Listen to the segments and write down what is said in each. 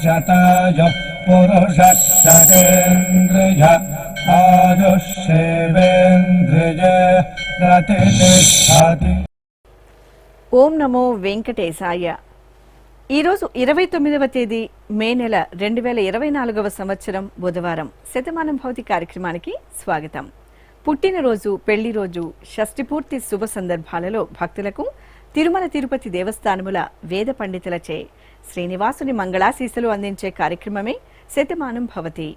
శతాయ పురుష శతేంద్రియ ఆయుష్యేవేంద్రియ ప్రతిష్టతి. ఓం నమో వెంకటేశాయ. ఈరోజు 29వ తేదీ మే నెల 2024వ సంవత్సరం బుధవారం. శతమానం భవతి కార్యక్రమానికి స్వాగతం. పుట్టినరోజు, పెళ్లి రోజు, షష్ఠిపూర్తి శుభ సందర్భాలలో భక్తులకు తిరుమల తిరుపతి దేవస్థానముల వేద పండితులచే శ్రీనివాసుని మంగళాశీస్సులు అందించే కార్యక్రమమే శతమానం భవతి.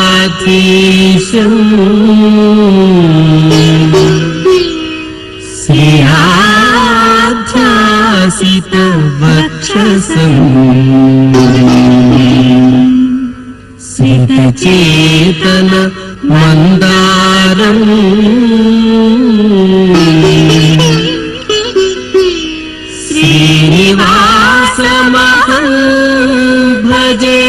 వెంకటాచలాధీశం శ్రీయాధ్యాసిత వక్షసం సితచేతన మందారం శ్రీనివాసమహం భజే.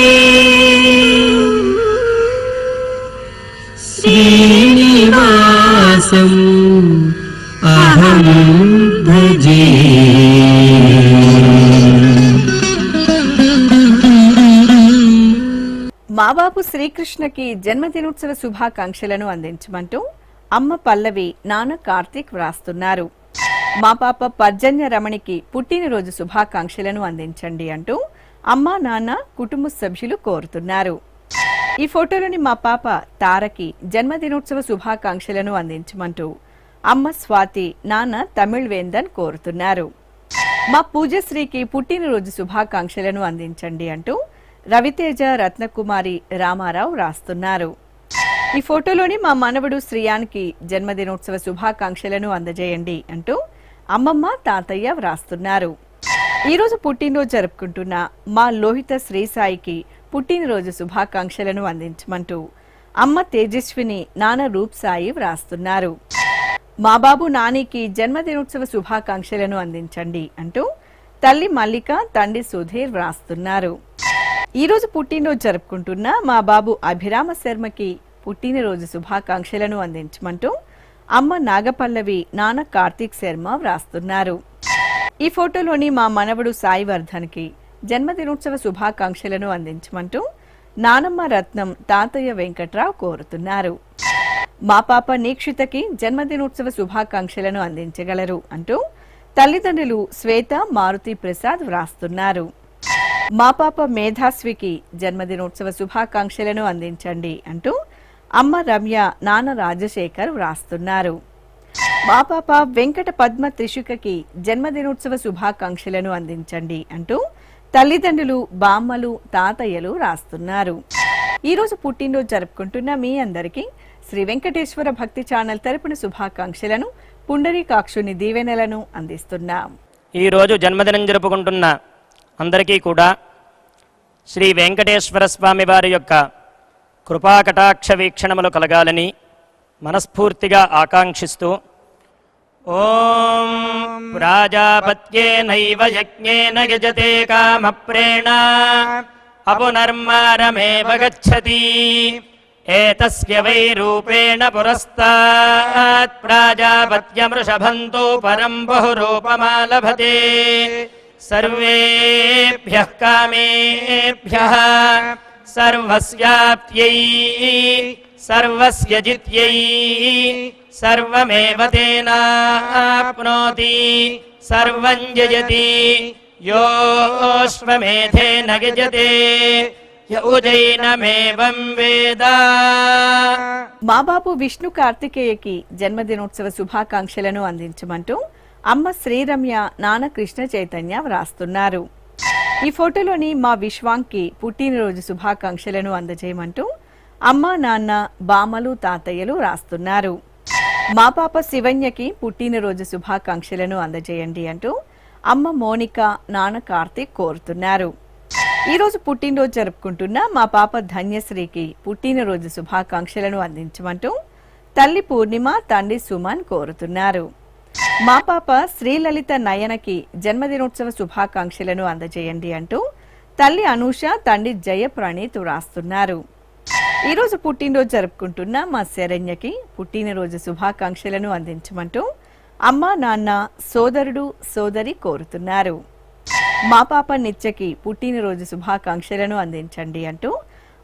శ్రీనివాసం అహం భజే. మా బాబు శ్రీకృష్ణకి జన్మదినోత్సవ శుభాకాంక్షలను అందించమంటూ అమ్మ పల్లవి, నాన్న కార్తీక్ వ్రాస్తున్నారు. మా పాప పర్జన్య రమణికి పుట్టినరోజు శుభాకాంక్షలను అందించండి అంటూ అమ్మా, నాన్న, కుటుంబ సభ్యులు కోరుతున్నారు. ఈ ఫోటోలోని మా పాప తారకి జన్మదినోత్సవ శుభాకాంక్షలను అందించమంటూ అమ్మ స్వాతి, నాన్న తమిళ్ వేందన్ కోరుతున్నారు. మా పూజశ్రీకి పుట్టినరోజు శుభాకాంక్షలను అందించండి అంటూ రవితేజ, రత్నకుమారి, రామారావు రాస్తున్నారు. ఈ ఫోటోలోని మా మనవడు శ్రీయాన్కి జన్మదినోత్సవ శుభాకాంక్షలను అందజేయండి అంటూ అమ్మమ్మ, తాతయ్య వ్రాస్తున్నారు. ఈరోజు పుట్టినరోజు జరుపుకుంటున్న మా లోహిత శ్రీసాయికి పుట్టినరోజు శుభాకాంక్షలను అందించమంటూ అమ్మ తేజస్విని, నాన్న రూప్ సాయి వ్రాస్తున్నారు. మా బాబు నానికి జన్మదినోత్సవ శుభాకాంక్షలను అందించండి అంటూ తల్లి మల్లిక, తండ్రి సుధీర్ వ్రాస్తున్నారు. ఈరోజు పుట్టినరోజు జరుపుకుంటున్న మా బాబు అభిరామ శర్మకి పుట్టినరోజు శుభాకాంక్షలను అందించమంటూ అమ్మ నాగపల్లవి, నాన్న కార్తీక్ శర్మ వ్రాస్తున్నారు. ఈ ఫోటోలోని మా మనవడు సాయి వర్ధన్కి జన్మదినోత్సవ శుభాకాంక్షలను అందించమంటూ నానమ్మ రత్నం, తాతయ్య వెంకట్రావు కోరుతున్నారు. మా పాప నీక్షితకి జన్మదినోత్సవ శుభాకాంక్షలను అందించగలరు అంటూ తల్లిదండ్రులు శ్వేత, మారుతి ప్రసాద్ వ్రాస్తున్నారు. మా పాప మేధాస్వికి జన్మదినోత్సవ శుభాకాంక్షలను అందించండి అంటూ అమ్మ రమ్య, నాన్న రాజశేఖర్ వ్రాస్తున్నారు. మా పాప వెంకట పద్మ త్రిషుకకి జన్మదినోత్సవ శుభాకాంక్షలను అందించండి అంటూ తల్లిదండ్రులు, బామ్మలు, తాతయ్యలు రాస్తున్నారు. ఈరోజు పుట్టినరోజు జరుపుకుంటున్న మీ అందరికీ శ్రీ వెంకటేశ్వర భక్తి ఛానల్ తరపున శుభాకాంక్షలను, పుండరీకాక్షుని దీవెనలను అందిస్తున్నాం. ఈరోజు జన్మదినం జరుపుకుంటున్న అందరికీ కూడా శ్రీ వెంకటేశ్వర స్వామి వారి యొక్క కృపాకటాక్ష వీక్షణములు కలగాలని మనస్ఫూర్తిగా ఆకాంక్షిస్తూ ఓం ప్రాజాపత్యేనైవ యజ్ఞేన యజతే కామప్రేణ అపునర్మారమేవ గచ్చతి ఏతస్య వై రూపేణ పురస్తాత్ ప్రాజాపత్యమృషభంతో పరం బహురూపమాలభతే సర్వేభ్యః కామేభ్యః సర్వస్యాప్త్యై సర్వస్య జిత్యై సర్వమేవ తేనాప్నోతి సర్వం జయతి యోऽశ్వమేధేన గజతే యౌజైనమేవం వేద. మా బాబు విష్ణు కార్తికేయకి జన్మదినోత్సవ శుభాకాంక్షలను అందించమంటూ అమ్మ శ్రీరమ్య, నాన్న కృష్ణ చైతన్య వ్రాస్తున్నారు. ఈ ఫోటోలోని మా విశ్వాంకి పుట్టినరోజు శుభాకాంక్షలను అందజేయమంటూ అమ్మ, నాన్న, బామ్మలు, తాతయ్యలు రాస్తున్నారు. మా పాప శివన్యకి పుట్టినరోజు శుభాకాంక్షలను అందజేయండి అంటూ అమ్మ మోనిక, నాన్న కార్తీక్ కోరుతున్నారు. ఈరోజు పుట్టినరోజు జరుపుకుంటున్న మా పాప ధన్యశ్రీకి పుట్టినరోజు శుభాకాంక్షలను అందించమంటూ తల్లి పూర్ణిమ, తండ్రి సుమన్ కోరుతున్నారు. మా పాప శ్రీలలిత నయనకి జన్మదినోత్సవ శుభాకాంక్షలను అందజేయండి అంటూ తల్లి అనూష, తండ్రి జయ ప్రణీత్ వ్రాస్తున్నారు. ఈరోజు పుట్టినరోజు జరుపుకుంటున్న మా శరణ్యకి పుట్టినరోజు శుభాకాంక్షలను అందించమంటూ అమ్మ, నాన్న, సోదరుడు, సోదరి కోరుతున్నారు. మా పాప నిత్యకి పుట్టినరోజు శుభాకాంక్షలను అందించండి అంటూ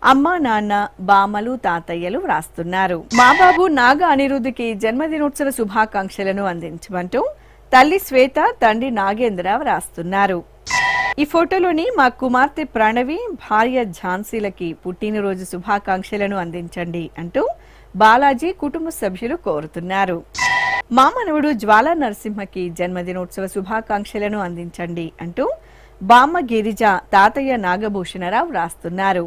అమ్మ, నాన్న, బామ్మలు, తాతయ్యలు వ్రాస్తున్నారు. మా బాబు నాగ అనిరుద్ధికి జన్మదినోత్సవ శుభాకాంక్షలను అందించమంటూ తల్లి శ్వేత, తండ్రి నాగేంద్ర వ్రాస్తున్నారు. ఈ ఫోటోలోని మా కుమార్తె ప్రణవి, భార్య ఝాన్సీలకి పుట్టినరోజు శుభాకాంక్షలను అందించండి అంటూ బాలాజీ కుటుంబ సభ్యులు కోరుతున్నారు. మా మనవడు జ్వాలా నరసింహకి జన్మదినోత్సవ శుభాకాంక్షలను అందించండి అంటూ బామ్మ గిరిజ, తాతయ్య నాగభూషణరావు వ్రాస్తున్నారు.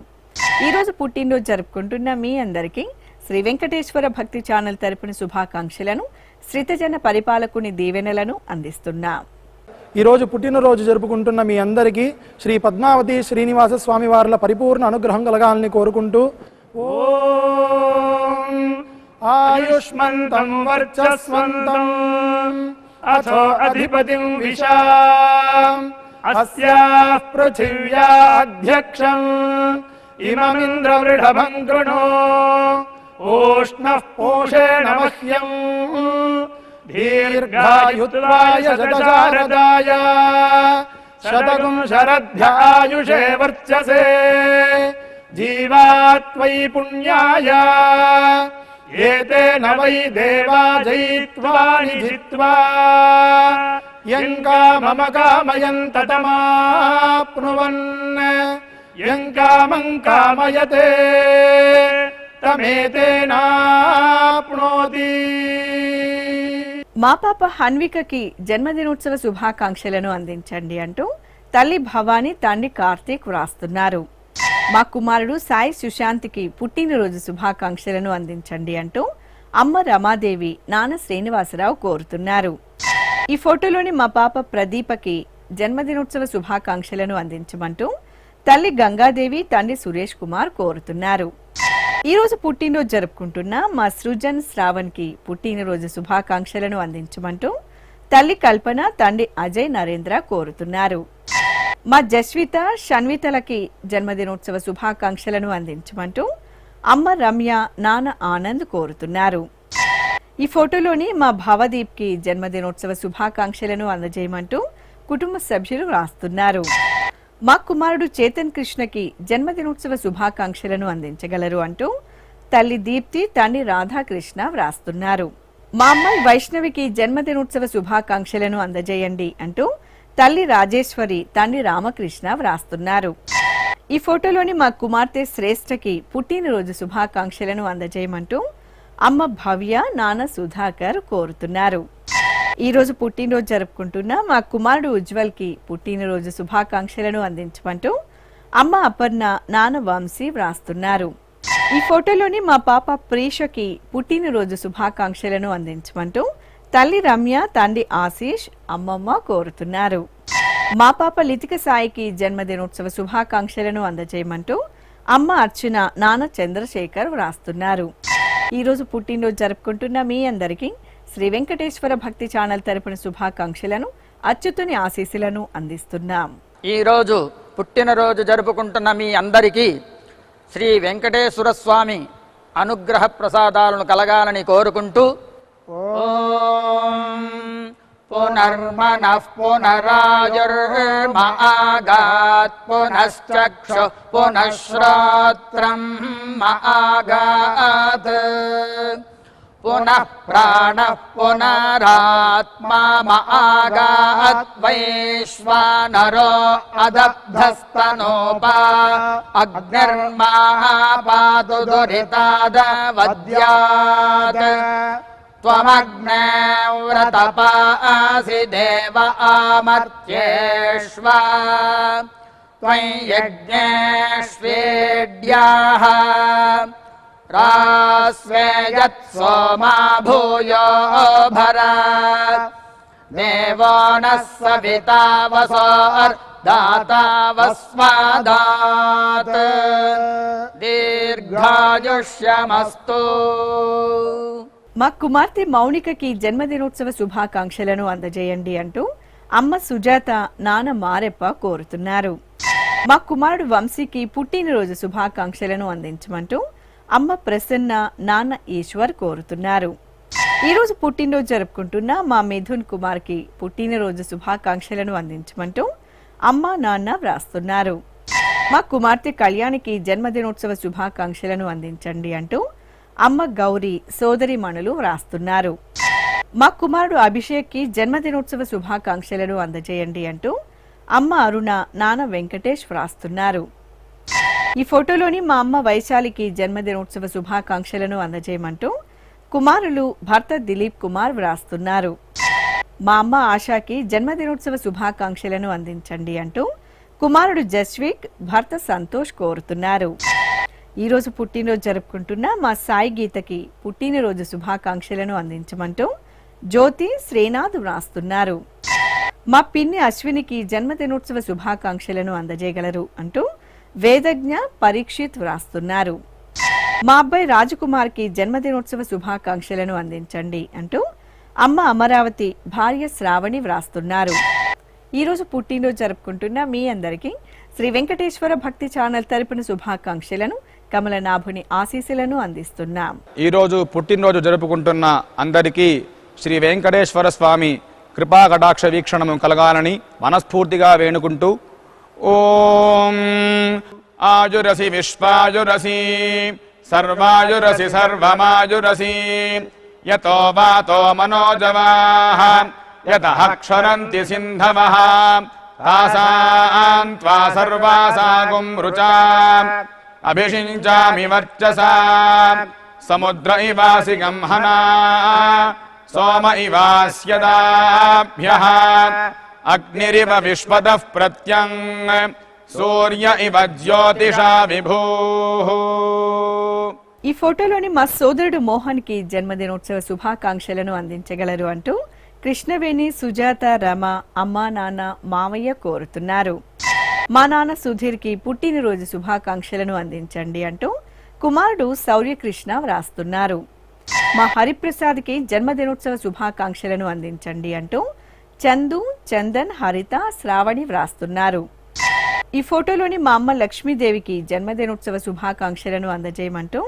ఈరోజు పుట్టినరోజు జరుపుకుంటున్న మీ అందరికీ శ్రీ వెంకటేశ్వర భక్తి ఛానల్ తరపున శుభాకాంక్షలను, శ్రితజన పరిపాలకుని దీవెనలను అందిస్తున్నాం. ఈరోజు పుట్టినరోజు జరుపుకుంటున్న మీ అందరికీ శ్రీ పద్మావతి శ్రీనివాస స్వామి వార్ల పరిపూర్ణ అనుగ్రహం కలగాలని కోరుకుంటూ ఓం ఆయుష్మంతం వర్చస్వంతం అథో అధిపతిం విశాం అస్యాః పృథివ్యాధ్యక్షం ఇమమింద్రవృఢభం కృణో ఓష్ణః పోషేణ మహ్యం దీర్ఘాయుత్వాయ శతశారదాయ శతకం శరధ్యాయుషే వర్చసే జీవాత్వై పుణ్యాయ ఏతేన వై దేవా జయిత్వా నిజిత్వా యం కామమ కామయం తతమాప్నువన్ యం కామం కామయతే తమేతేనాప్నోతి. మా పాప హన్వికకి జన్మదినోత్సవ శుభాకాంక్షలను అందించండి అంటూ తల్లి భవానీ, తండ్రి కార్తీక్ వ్రాస్తున్నారు. మా కుమారుడు సాయి సుశాంత్కి పుట్టినరోజు శుభాకాంక్షలను అందించండి అంటూ అమ్మ రమాదేవి, నాన్న శ్రీనివాసరావు కోరుతున్నారు. ఈ ఫోటోలోని మా పాప ప్రదీపకి జన్మదినోత్సవ శుభాకాంక్షలను అందించమంటూ తల్లి గంగాదేవి, తండ్రి సురేష్ కుమార్ కోరుతున్నారు. ఈరోజు పుట్టినరోజు జరుపుకుంటున్న మా సృజన్ శ్రావణ్కి పుట్టినరోజు శుభాకాంక్షలను అందించమంటూ తల్లి కల్పన, తండ్రి అజయ్ నరేంద్ర కోరుతున్నారు. మా జస్విత, షన్వితలకి జన్మదినోత్సవ శుభాకాంక్షలను అందించమంటూ అమ్మ రమ్య, నాన్న ఆనంద్ కోరుతున్నారు. ఈ ఫోటోలోని మా భవదీప్కి జన్మదినోత్సవ శుభాకాంక్షలను అందజేయమంటూ కుటుంబ సభ్యులు రాస్తున్నారు. మా కుమారుడు చేతన్ కృష్ణకి జన్మదినోత్సవ శుభాకాంక్షలను అందించగలరు అంటూ తల్లి దీప్తి, తండ్రి రాధాకృష్ణ వ్రాస్తున్నారు. మా అమ్మాయి వైష్ణవికి జన్మదినోత్సవ శుభాకాంక్షలను అందజేయండి అంటూ తల్లి రాజేశ్వరి, తండ్రి రామకృష్ణ వ్రాస్తున్నారు. ఈ ఫోటోలోని మా కుమార్తె శ్రేష్ఠకి పుట్టినరోజు శుభాకాంక్షలను అందజేయమంటూ అమ్మ భవ్య, నాన్న సుధాకర్ కోరుతున్నారు. ఈరోజు పుట్టినరోజు జరుపుకుంటున్న మా కుమారుడు ఉజ్వల్కి పుట్టినరోజు శుభాకాంక్షలను అందించమంటూ అమ్మ అపర్ణ, నాన్న వంశీ వ్రాస్తున్నారు. ఈ ఫోటోలోని మా పాప ప్రీషకి పుట్టినరోజు శుభాకాంక్షలను అందించమంటూ తల్లి రమ్య, తండ్రి ఆశీష్, అమ్మమ్మ కోరుతున్నారు. మా పాప లితిక సాయికి జన్మదినోత్సవ శుభాకాంక్షలను అందజేయమంటూ అమ్మ అర్చన, నాన్న చంద్రశేఖర్ వ్రాస్తున్నారు. ఈరోజు పుట్టినరోజు జరుపుకుంటున్న మీ అందరికీ శ్రీ వెంకటేశ్వర భక్తి ఛానల్ తరపున శుభాకాంక్షలను, అచ్యుతుని ఆశీస్సులను అందిస్తున్నాం. ఈరోజు పుట్టినరోజు జరుపుకుంటున్న మీ అందరికీ శ్రీ వెంకటేశ్వర స్వామి అనుగ్రహ ప్రసాదాలను కలగాలని కోరుకుంటూ ఓం పునర్మనః పునరాయుర్మాగాత్ పునశ్చక్షు పునఃశ్రోత్రం మాగాత్ పునః ప్రాణః పునరాత్మా మాగాత్ వైశ్వానరో అదబ్ధస్తనోపా అగ్నిర్మాపాతు దురితాదవద్యాత్ త్వమగ్నే వ్రతపాసి దేవ ఆమర్త్యేష్వా త్వం యజ్ఞేష్వేడ్యాః రాస్వేయత్ సోమా భూయో భర దేవో నః సవితా వసో दातावस्मादात् दीर्घायुष्यमस्तु। మా కుమార్తె మౌనికకి జన్మదినోత్సవ శుభాకాంక్షలను అందజేయండి అంటూ అమ్మ సుజాత నాన్న మారెప్ప కోరుతున్నారు. మా కుమారుడు వంశీకి పుట్టినరోజు శుభాకాంక్షలను అందించమంటూ అమ్మ ప్రసన్న నాన్న ఈశ్వర్ కోరుతున్నారు. ఈరోజు పుట్టినరోజు జరుపుకుంటున్న మా మిథున్ కుమార్కి పుట్టినరోజు శుభాకాంక్షలను అందించమంటూ అమ్మ నాన్న వ్రాస్తున్నారు. మా కుమార్తె కళ్యాణికి జన్మదినోత్సవ శుభాకాంక్షలను అందించండి అంటూ అమ్మ గౌరీ సోదరిమణులు వ్రాస్తున్నారు. మా కుమారుడు అభిషేక్కి జన్మదినోత్సవ శుభాకాంక్షలను అందజేయండి అంటూ అమ్మ అరుణ నాన్న వెంకటేష్ వ్రాస్తున్నారు. ఈ ఫోటోలోని మా అమ్మ వైశాలికి జన్మదినోత్సవ శుభాకాంక్షలను అందజేయమంటూ కుమారులు భర్త దిలీప్ కుమార్ వ్రాస్తున్నారు. మా అమ్మ ఆశాకి జన్మదినోత్సవ శుభాకాంక్షలను అందించండి అంటూ కుమారుడు జస్విక్ భర్త సంతోష్ కోరుతున్నారు. ఈరోజు పుట్టినరోజు జరుపుకుంటున్న మా సాయి గీతకి పుట్టినరోజు శుభాకాంక్షలను అందించమంటూ జ్యోతి శ్రీనాథ్ వ్రాస్తున్నారు. మా పిన్ని అశ్వినికి జన్మదినోత్సవ శుభాకాంక్షలను అందజేయగలరు అంటూ వేదజ్ఞ పరీక్షిత్ వ్రాస్తున్నారు. మా అబ్బాయి రాజకుమార్కి జన్మదినోత్సవ శుభాకాంక్షలను అందించండి అంటూ అమ్మ అమరావతి భార్య శ్రావణి వ్రాస్తున్నారు. ఈరోజు పుట్టినరోజు జరుపుకుంటున్న మీ అందరికీ శ్రీ వెంకటేశ్వర భక్తి ఛానల్ తరపున శుభాకాంక్షలను కమలనాభుని ఆశీస్సులను అందిస్తున్నాం. ఈరోజు పుట్టినరోజు జరుపుకుంటున్న అందరికీ శ్రీ వెంకటేశ్వర స్వామి కృపా కటాక్ష వీక్షణము కలగాలని మనస్ఫూర్తిగా వేణుకుంటూ ఓం ఆయురసి విశ్వాయురసి సర్వాయురసి సర్వమాయురసి యతో వాతో మనోజవాః యతః క్షరంతి సింధవః తాసాం త్వా సర్వాసాగుం రుచాం అభిషించామి వర్చసా సముద్ర ఇవాసి గంహనా సోమ ఇవాస్యదాభ్యః అగ్నిరివ విశ్వదః ప్రత్యం సూర్య ఇవ జ్యోతిషా విభూః. ఈ ఫోటోలోని మా సోదరుడు మోహన్ కి జన్మదినోత్సవ శుభాకాంక్షలను అందించగలరు అంటూ కృష్ణవేణి సుజాత రమ అమ్మా నాన్న మావయ్య కోరుతున్నారు. మా నాన్న సుధీర్ కి పుట్టినరోజు శుభాకాంక్షలను అందించండి అంటూ కుమారుడు శౌర్యకృష్ణ వ్రాస్తున్నారు. మా హరిప్రసాద్ కి జన్మదినోత్సవ శుభాకాంక్షలను అందించండి అంటూ చందు చందన్ హరిత శ్రావణి వ్రాస్తున్నారు. ఈ ఫోటోలోని మా అమ్మ లక్ష్మీదేవికి జన్మదినోత్సవ శుభాకాంక్షలను అందజేయమంటూ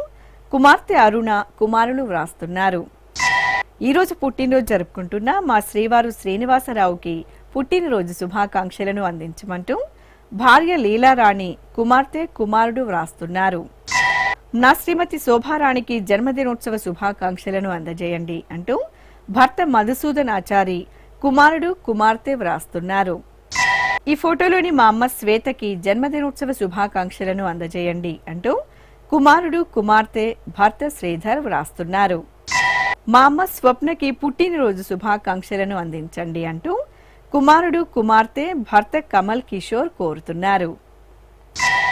కుమార్తె అరుణ కుమారులు వ్రాస్తున్నారు. ఈరోజు పుట్టినరోజు జరుపుకుంటున్న మా శ్రీవారు శ్రీనివాసరావుకి పుట్టినరోజు శుభాకాంక్షలను అందించమంటూ భార్య లీలారాణి కుమార్తె కుమారుడు వ్రాస్తున్నారు. నా శ్రీమతి శోభారాణికి జన్మదినోత్సవ శుభాకాంక్షలను అందజేయండి అంటూ భర్త మధుసూదన్ ఆచారి కుమారుడు కుమార్తె వ్రాస్తున్నారు. ఈ ఫోటోలోని మా అమ్మ శ్వేతకి జన్మదినోత్సవ శుభాకాంక్షలను అందజేయండి అంటూ కుమారుడు కుమార్తె భర్త శ్రీధర్ వ్రాస్తున్నారు. మా అమ్మ స్వప్నకి పుట్టినరోజు శుభాకాంక్షలను అందించండి అంటూ కుమారుడు కుమార్తె భర్త కమల్ కిషోర్ కోరుతున్నారు.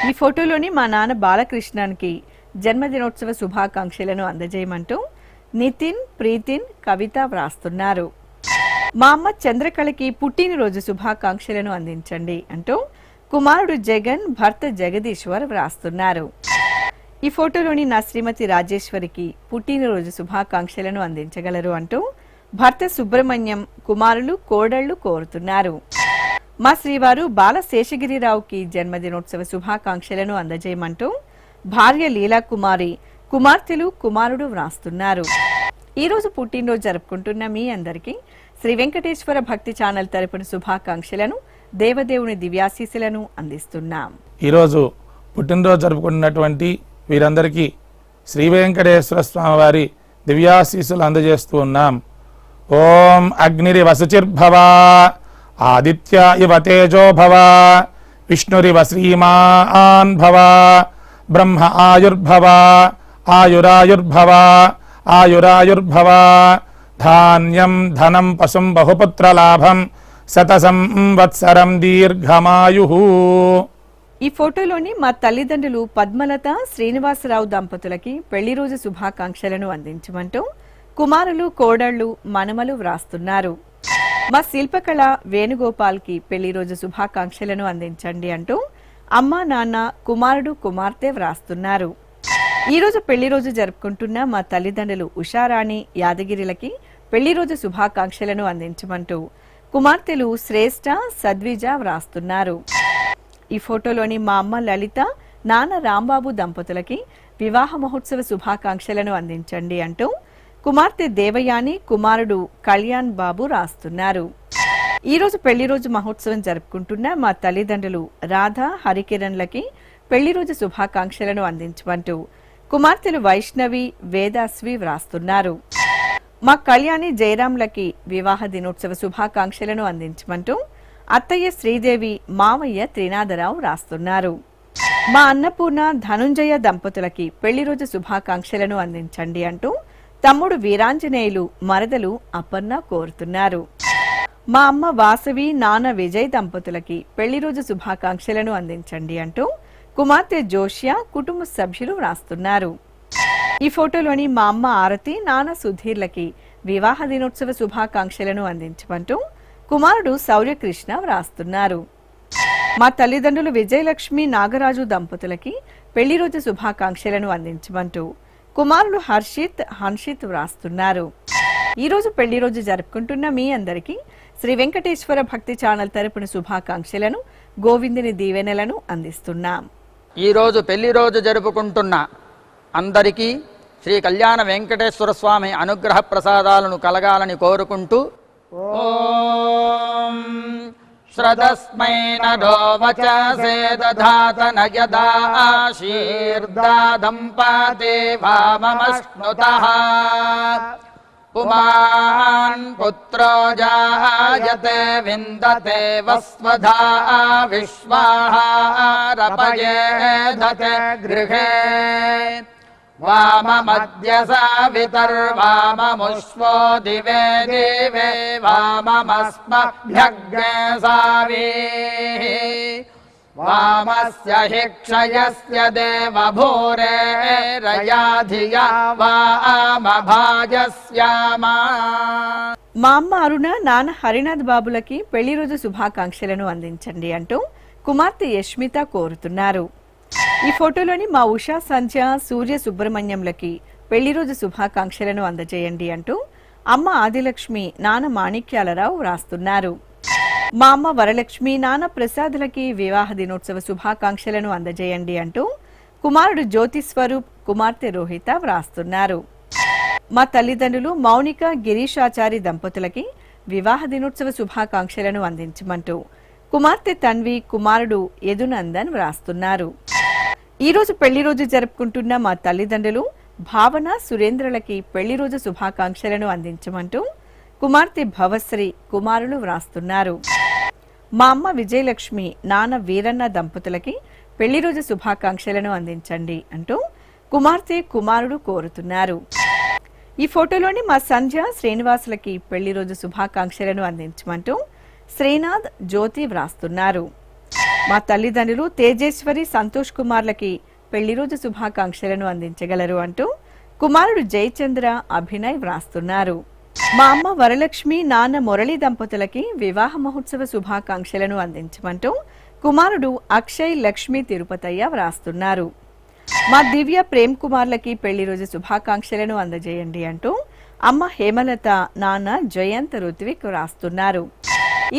ఈ ఫోటోలోని మా నాన్న బాలకృష్ణానికి జన్మదినోత్సవ శుభాకాంక్షలను అందజేయమంటూ నితిన్ ప్రీతిన్ కవిత వ్రాస్తున్నారు. మా అమ్మ చంద్రకళకి పుట్టినరోజు శుభాకాంక్షలను అందించండి అంటూ కుమారుడు జగన్ భర్త జగదీశ్వర్ వ్రాస్తున్నారు. ఈ ఫోటోలోని నా శ్రీమతి రాజేశ్వరికి పుట్టినరోజు శుభాకాంక్షలను అందించగలరు అంటూ భర్త సుబ్రహ్మణ్యం కుమారులు కోడళ్లు కోరుతున్నారు. మా శ్రీవారు బాలశేషగిరిరావుకి జన్మదినోత్సవ శుభాకాంక్షలను అందజేయమంటూ భార్య లీలాకుమారి కుమార్తెలు కుమారుడు వ్రాస్తున్నారు. ఈరోజు పుట్టినరోజు జరుపుకుంటున్న మీ అందరికీ శ్రీ వెంకటేశ్వర భక్తి ఛానల్ తరపున శుభాకాంక్షలను దేవదేవుని దివ్యాశీస్సులను అందిస్తున్నాం. ఈరోజు పుట్టినరోజు జరుపుకున్నటువంటి వీరందరికీ శ్రీ వెంకటేశ్వర స్వామి వారి దివ్యాశీస్సులు అందజేస్తూ ఉన్నాం. ఓం అగ్నిరివ శుచిర్భవ ఆదిత్య ఇవ తేజో భవ విష్ణురివ శ్రీమాన్ భవ బ్రహ్మ ఆయుర్భవ ఆయురాయుర్భవ ఆయురాయుర్భవ ధాన్యం ధనం పశుం బహుపుత్రలాభం శత సంవత్సరం దీర్ఘమాయుః. ఈ ఫోటోలోని మా తల్లిదండ్రులు పద్మలత శ్రీనివాసరావు దంపతులకి పెళ్లి రోజు శుభాకాంక్షలను అందించమంటూ కుమారులు కోడళ్లు మనమలు వ్రాస్తున్నారు. మా శిల్పకళ వేణుగోపాల్కి పెళ్లి రోజు శుభాకాంక్షలను అందించండి అంటూ అమ్మా నాన్న కుమారుడు కుమార్తె వ్రాస్తున్నారు. ఈరోజు పెళ్లి రోజు జరుపుకుంటున్న మా తల్లిదండ్రులు ఉషారాణి యాదగిరిలకి పెళ్లి రోజు శుభాకాంక్షలను అందించమంటూ కుమార్తెలు శ్రేష్ఠ సద్విజ వ్రాస్తున్నారు. ఈ ఫోటోలోని మా అమ్మ లలిత నాన్న రాంబాబు దంపతులకి వివాహ మహోత్సవ శుభాకాంక్షలను అందించండి అంటూ కుమార్తె దేవయాని కుమారుడు కళ్యాణ్ బాబు రాస్తున్నారు. ఈరోజు పెళ్లి రోజు మహోత్సవం జరుపుకుంటున్న మా తల్లిదండ్రులు రాధ హరికిరణ్లకి పెళ్లి రోజు శుభాకాంక్షలను అందించమంటూ కుమార్తెలు వైష్ణవి వేదాశ్వి వ్రాస్తున్నారు. మా కళ్యాణి జయరాంలకి వివాహ దినోత్సవ శుభాకాంక్షలను అందించమంటూ అత్తయ్య శ్రీదేవి మావయ్య త్రినాథరావు రాస్తున్నారు. మా అన్నపూర్ణ ధనుంజయ దంపతులకి పెళ్లి రోజు శుభాకాంక్షలను అందించండి అంటూ తమ్ముడు వీరాంజనేయులు మరదలు అపర్ణ కోరుతున్నారు. మా అమ్మ వాసవి నాన్న విజయ్ దంపతులకి పెళ్లి రోజు శుభాకాంక్షలను అందించండి అంటూ కుమార్తె జోష్య కుటుంబ సభ్యులు వ్రాస్తున్నారు. ఈ ఫోటోలోని మా అమ్మ ఆరతి నాన్న సుధీర్లకి వివాహ దినోత్సవ శుభాకాంక్షలను అందించమంటూ కుమారుడు శౌర్యకృష్ణ వ్రాస్తున్నారు. మా తల్లిదండ్రులు విజయలక్ష్మి నాగరాజు దంపతులకి పెళ్లి రోజు శుభాకాంక్షలను అందించమంటూ కుమారుడు హర్షిత్ హన్షిత్ వ్రాస్తున్నారు. ఈరోజు పెళ్లి రోజు జరుపుకుంటున్న మీ అందరికీ శ్రీ వెంకటేశ్వర భక్తి ఛానల్ తరపున శుభాకాంక్షలను గోవిందుని దీవెనలను అందిస్తున్నాం. ఈరోజు పెళ్లి రోజు జరుపుకుంటున్న అందరికీ శ్రీ కళ్యాణ వెంకటేశ్వర స్వామి అనుగ్రహ ప్రసాదాలను కలగాలని కోరుకుంటూ ఓం శ్రదస్మై నరో వచసే దధాతన యదా ఆశీర్దాదం పాతే వామమశ్నుతః పుమాన్ పుత్రో జాయతే విందతే వస్వధా విశ్వాహారపయేధతే గృహే వామమద్య సావితర్వామముష్వో దివే దివే వామమస్మభ్యగ్నే సావీః వామస్య హి క్షయస్య దేవభూరే రయా ధియా వామభాజస్యామా. మా అమ్మ అరుణ నాన్న హరినాథ్ బాబులకి పెళ్లి రోజు శుభాకాంక్షలను అందించండి అంటూ కుమార్తె యష్మిత కోరుతున్నారు. ఈ ఫోటోలోని మా ఉషా సంధ్య సూర్య సుబ్రహ్మణ్యంలకి పెళ్లి రోజు శుభాకాంక్షలను అందజేయండి అంటూ అమ్మ ఆదిలక్ష్మి నాన్న మాణిక్యాలరావు వ్రాస్తున్నారు. మా అమ్మ వరలక్ష్మి నాన్న ప్రసాదులకి వివాహ దినోత్సవ శుభాకాంక్షలను అందజేయండి అంటూ కుమారుడు జ్యోతి స్వరూప్ కుమార్తె రోహిత వ్రాస్తున్నారు. మా తల్లిదండ్రులు మౌనిక గిరీశాచారి దంపతులకి వివాహ దినోత్సవ శుభాకాంక్షలను అందించమంటూ కుమార్తె తన్వి కుమారుడు యదునందన్ వ్రాస్తున్నారు. ఈరోజు పెళ్లి రోజు జరుపుకుంటున్న మా తల్లిదండ్రులు భావన సురేంద్రలకి పెళ్లి రోజు శుభాకాంక్షలను అందించమంటూ కుమార్తె భవశ్రీ కుమారులు వ్రాస్తున్నారు. మా అమ్మ విజయలక్ష్మి నాన్న వీరన్న దంపతులకి పెళ్లి రోజు శుభాకాంక్షలను అందించండి అంటూ కుమార్తె కుమారుడు కోరుతున్నారు. ఈ ఫోటోలోని మా సంధ్య శ్రీనివాసులకి పెళ్లి రోజు శుభాకాంక్షలను అందించమంటూ శ్రీనాథ్ జ్యోతి వ్రాస్తున్నారు. మా తల్లిదండ్రులు తేజేశ్వరి సంతోష్ కుమార్లకి పెళ్లి రోజు శుభాకాంక్షలను అందించగలరు అంటూ కుమారుడు జయచంద్ర అభినయ్ వ్రాస్తున్నారు. మా అమ్మ వరలక్ష్మి నాన్న మురళి దంపతులకి వివాహ మహోత్సవ శుభాకాంక్షలను అందించమంటూ కుమారుడు అక్షయ్ లక్ష్మి తిరుపతయ్య వ్రాస్తున్నారు. మా దివ్య ప్రేమ్ కుమార్లకి పెళ్లి రోజు శుభాకాంక్షలను అందజేయండి అంటూ అమ్మ హేమలత నాన్న జయంత్ రుత్విక్ వ్రాస్తున్నారు.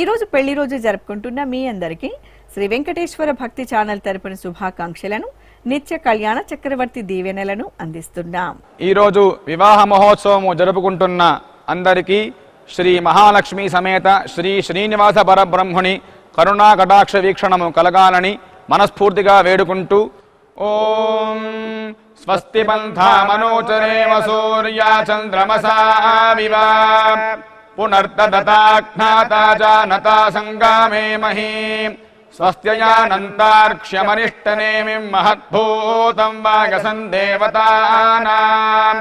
ఈరోజు పెళ్లి రోజు జరుపుకుంటున్న మీ అందరికీ శ్రీ వెంకటేశ్వర భక్తి ఛానల్ తరపున శుభాకాంక్షలను నిత్య కళ్యాణ చక్రవర్తి దీవెనలను అందిస్తున్నాం. ఈరోజు వివాహ మహోత్సవము జరుపుకుంటున్న అందరికీ శ్రీ మహాలక్ష్మి సమేత శ్రీ శ్రీనివాస పరబ్రహ్ముని కరుణా కటాక్ష వీక్షణము కలగాలని మనస్ఫూర్తిగా వేడుకుంటూ ఓం స్వస్తి పంథా మనోచరేమ సూర్యా చంద్రమసామివ పునర్దతాఖ్నాతా జానతా సంగామే మహీ స్వస్త్యయానంతార్క్ష్యమనిష్టనేమిం మహద్భూతం వాగసం దేవతానాం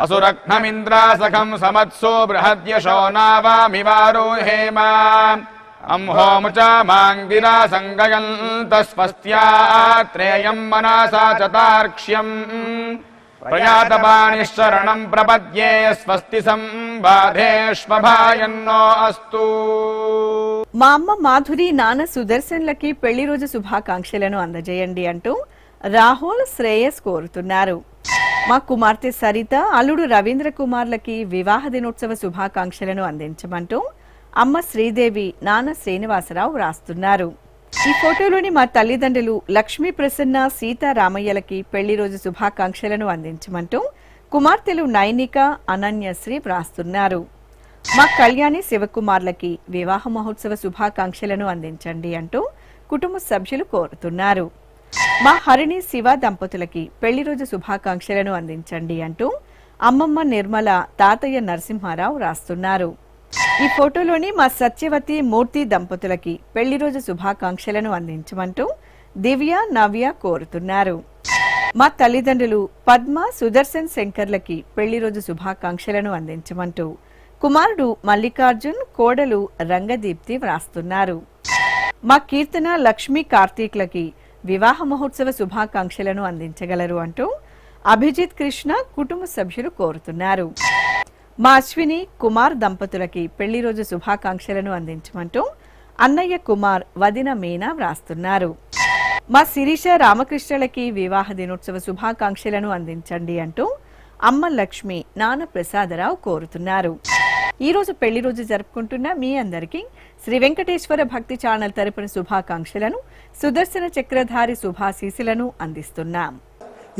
అసురఘ్నమింద్రాసఖం సమత్సో బృహద్యశో నావామివారోహేమ అంహోముచా మాంగిరా సంగయంత స్వస్త్యాత్రేయం మనసా చతార్క్ష్యం ప్రయాతపాణిశరణం ప్రపద్యే స్వస్తి సంబాధేష్వభాయన్నో అస్తు. మా అమ్మ మాధురి నాన్న సుదర్శన్లకి పెళ్లి రోజు శుభాకాంక్షలను అందజేయండి అంటూ రాహుల్ శ్రేయస్ కోరుతున్నారు. మా కుమార్తె సరిత అల్లుడు రవీంద్ర కుమార్లకి వివాహ దినోత్సవ శుభాకాంక్షలను అందించమంటూ అమ్మ శ్రీదేవి నాన్న శ్రీనివాసరావు వ్రాస్తున్నారు. ఈ ఫోటోలోని మా తల్లిదండ్రులు లక్ష్మీ ప్రసన్న సీతారామయ్యలకి పెళ్లి రోజు శుభాకాంక్షలను అందించమంటూ కుమార్తెలు నైనిక అనన్యశ్రీ వ్రాస్తున్నారు. మా కళ్యాణి శివకుమార్లకి వివాహ మహోత్సవ శుభాకాంక్షలను అందించండి అంటూ కుటుంబ సభ్యులు కోరుతున్నారు. మా హరిణి శివ దంపతులకి పెళ్లి రోజు శుభాకాంక్షలను అందించండి అంటూ అమ్మమ్మ నిర్మల తాతయ్య నరసింహారావు రాస్తున్నారు. ఈ ఫోటోలోని మా సత్యవతి మూర్తి దంపతులకి పెళ్లి రోజు శుభాకాంక్షలను అందించమంటూ దివ్య నవ్య కోరుతున్నారు. మా తల్లిదండ్రులు పద్మ సుదర్శన్ శంకర్లకి పెళ్లి రోజు శుభాకాంక్షలను అందించమంటూ కుమారుడు మల్లికార్జున్ కోడలు రంగదీప్తి వ్రాస్తున్నారు. మా కీర్తన లక్ష్మీ కార్తీక్లకి వివాహ మహోత్సవ శుభాకాంక్షలను అందించగలరు అంటూ అభిజిత్ కృష్ణ కుటుంబ సభ్యులు కోరుతున్నారు. మా అశ్విని కుమార్ దంపతులకి పెళ్లి రోజు శుభాకాంక్షలను అందించమంటూ అన్నయ్య కుమార్ వదిన మీనా వ్రాస్తున్నారు. మా శిరీష రామకృష్ణలకి వివాహ దినోత్సవ శుభాకాంక్షలను అందించండి అంటూ అమ్మ లక్ష్మి నాన్న ప్రసాదరావు కోరుతున్నారు. ఈ రోజు పెళ్లి రోజు జరుపుకుంటున్న మీ అందరికీ శ్రీ వెంకటేశ్వర భక్తి ఛానల్ తరపున శుభాకాంక్షలను సుదర్శన చక్రధారి శుభాశీసులను అందిస్తున్నాం.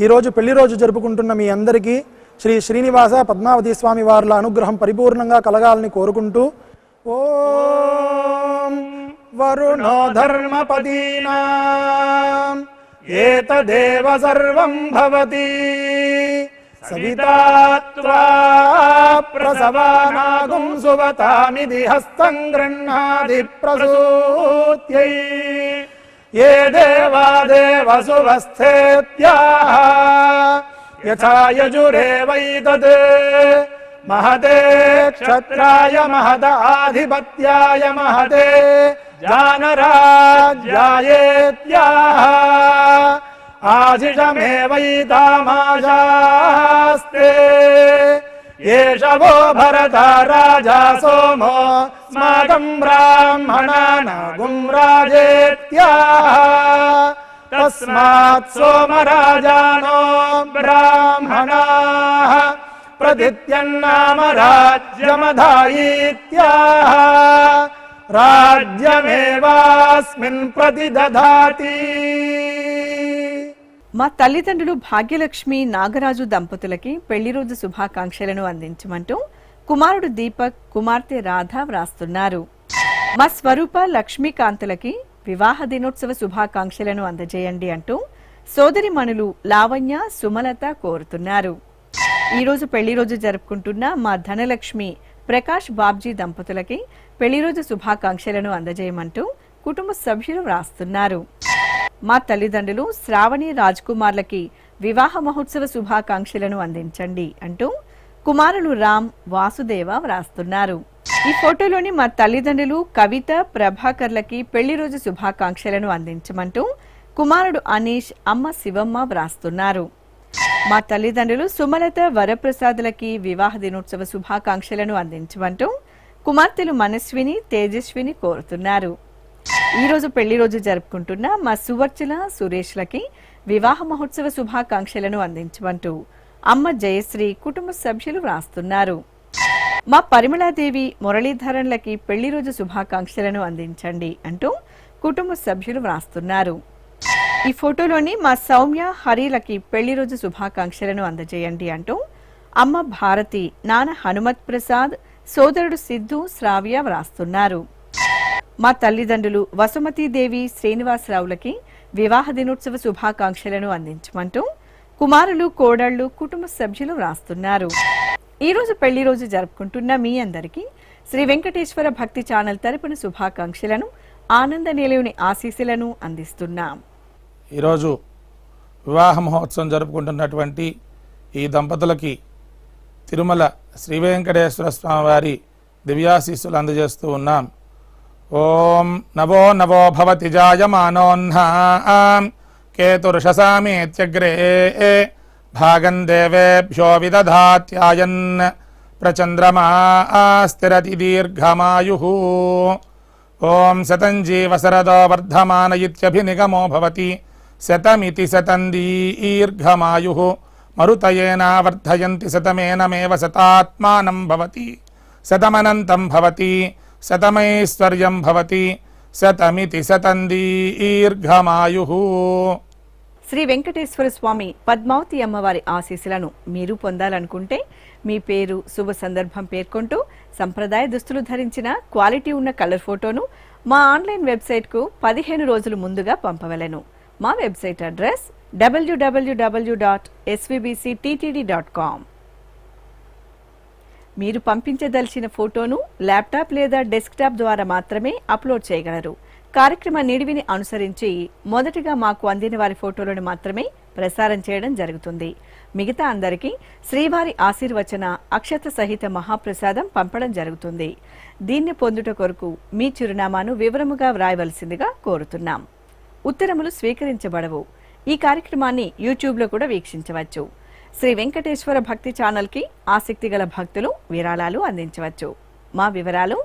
ఈరోజు పెళ్లి రోజు జరుపుకుంటున్న మీ అందరికీ శ్రీ శ్రీనివాస పద్మావతి స్వామి వార్ల అనుగ్రహం పరిపూర్ణంగా కలగాలని కోరుకుంటూ ఓం వరుణో ధర్మపదీనాం ఏతదేవ సర్వం భవతి సవితా త్వా ప్రసవానాగుం సువతామిది హస్తం గృహ్ణాది ప్రసూత్యై ఏ దేవా దేవసువస్థేత్యాః యథా యజురేవైతద్ మహతే క్షత్రాయ మహదాధిపత్యాయ మహతే జానరాజ్యాయేత్యాః ఆశిషమేవైతామాశాస్తే ఏషవో భరత రాజా సోమో స్మాకం బ్రాహ్మణానాగుం రాజేత్యాః తస్మాత్ సోమరాజానో బ్రాహ్మణాః ప్రతిత్యన్నామ రాజ్యమధాయిత్యాః రాజ్యమేవాస్మిన్ ప్రతిదధాతి. మా తల్లిదండ్రులు భాగ్యలక్ష్మి నాగరాజు దంపతులకి పెళ్లి రోజు శుభాకాంక్షలను అందించమంటూ కుమారుడు దీపక్ కుమార్తె రాధ వ్రాస్తున్నారు. మా స్వరూప లక్ష్మీకాంతులకి వివాహ దినోత్సవ శుభాకాంక్షలను అందజేయండి అంటూ సోదరిమణులు లావణ్య సుమలత కోరుతున్నారు. ఈ రోజు పెళ్లి రోజు జరుపుకుంటున్న మా ధనలక్ష్మి ప్రకాష్ బాబ్జీ దంపతులకి పెళ్లి రోజు శుభాకాంక్షలను అందజేయమంటూ కుటుంబ సభ్యులు వ్రాస్తున్నారు. మా తల్లిదండ్రులు శ్రావణి రాజ్ కుమార్లకి వివాహ మహోత్సవ శుభాకాంక్షలను అందించండి అంటూ కుమారులు రామ్ వాసుదేవ వ్రాస్తున్నారు. ఈ ఫోటోలోని మా తల్లిదండ్రులు కవిత ప్రభాకర్లకి పెళ్లి రోజు శుభాకాంక్షలను అందించమంటూ కుమారుడు అనీష్ అమ్మ శివమ్మ వ్రాస్తున్నారు. మా తల్లిదండ్రులు సుమలత వరప్రసాదులకి వివాహ దినోత్సవ శుభాకాంక్షలను అందించమంటూ కుమార్తెలు మనస్విని తేజస్విని కోరుతున్నారు. ఈ రోజు పెళ్లి రోజు జరుపుకుంటున్న మా సువర్చల సురేష్లకి వివాహ మహోత్సవ శుభాకాంక్షలను అందించమంటూ అమ్మ జయశ్రీ కుటుంబ సభ్యులు వ్రాస్తున్నారు. మా పరిమళాదేవి మురళీధరన్లకి పెళ్లి రోజు శుభాకాంక్షలను అందించండి అంటూ కుటుంబ సభ్యులు వ్రాస్తున్నారు. ఈ ఫోటోలోని మా సౌమ్య హరిలకి పెళ్లి రోజు శుభాకాంక్షలను అందజేయండి అంటూ అమ్మ భారతి నాన్న హనుమత్ ప్రసాద్ సోదరుడు సిద్ధు శ్రావ్య వ్రాస్తున్నారు. మా తల్లిదండ్రులు వసుమతీదేవి శ్రీనివాసరావులకి వివాహ దినోత్సవ శుభాకాంక్షలను అందించమంటూ కుమారులు కోడళ్లు కుటుంబ సభ్యులు వ్రాస్తున్నారు. ఈ రోజు పెళ్లి రోజు జరుపుకుంటున్న మీ అందరికీ శ్రీ వెంకటేశ్వర భక్తి ఛానల్ తరపున శుభాకాంక్షలను ఆనంద నిలయుని ఆశీస్సులను అందిస్తున్నాం. ఈరోజు వివాహ మహోత్సవం జరుపుకుంటున్నటువంటి ఈ దంపతులకి తిరుమల శ్రీ వెంకటేశ్వర స్వామి వారి దివ్యాశీస్సులు అందజేస్తూ ఉన్నాం. ఓం నవో నవో భవతి జాయమానోన్హాం కేతుర్షసామేత్యగ్రే భాగం దేవేభ్యో విదధాత్యాయన్ ప్రచంద్రమా స్థిరతి దీర్ఘమాయు. ఓం శతం జీవశరదో వర్ధమాన ఇత్యభినిగమో భవతి శతమితి శతం దీర్ఘమాయు. మరుతయేనా వర్ధయంతి శతమేనమేవ శతాత్మానం భవతి శతమనంతం భవతి శతమైశ్వర్యం భవతి శతమితి శతం దీర్ఘమాయు. శ్రీ వెంకటేశ్వర స్వామి పద్మావతి అమ్మవారి ఆశీస్సులను మీరు పొందాలనుకుంటే మీ పేరు, శుభ సందర్భం పేర్కొంటూ సంప్రదాయ దుస్తులు ధరించిన క్వాలిటీ ఉన్న కలర్ ఫోటోను మా ఆన్లైన్ వెబ్సైట్కు 15 రోజులు ముందుగా పంపవలెను. మా వెబ్సైట్ అడ్రస్ www.svbcttd.com. మీరు పంపించదలిచిన ఫోటోను ల్యాప్టాప్ లేదా డెస్క్టాప్ ద్వారా మాత్రమే అప్లోడ్ చేయగలరు. కార్యక్రమ నిడివిని అనుసరించి మొదటగా మాకు అందిన వారి ఫోటోలను మాత్రమే ప్రసారం చేయడం జరుగుతుంది. మిగతా అందరికీ శ్రీవారి ఆశీర్వచన అక్షత సహిత మహాప్రసాదం పంపడం జరుగుతుంది. దీన్ని పొందుట కొరకు మీ చిరునామాను వివరముగా వ్రాయవలసిందిగా కోరుతున్నాం. ఉత్తరములు స్వీకరించబడవు. ఈ కార్యక్రమాన్ని యూట్యూబ్లో కూడా వీక్షించవచ్చు. శ్రీ వెంకటేశ్వర భక్తి ఛానల్కి ఆసక్తి గల భక్తులు విరాళాలు అందించవచ్చు. మా వివరాలు: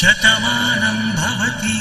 శతమానం భవతి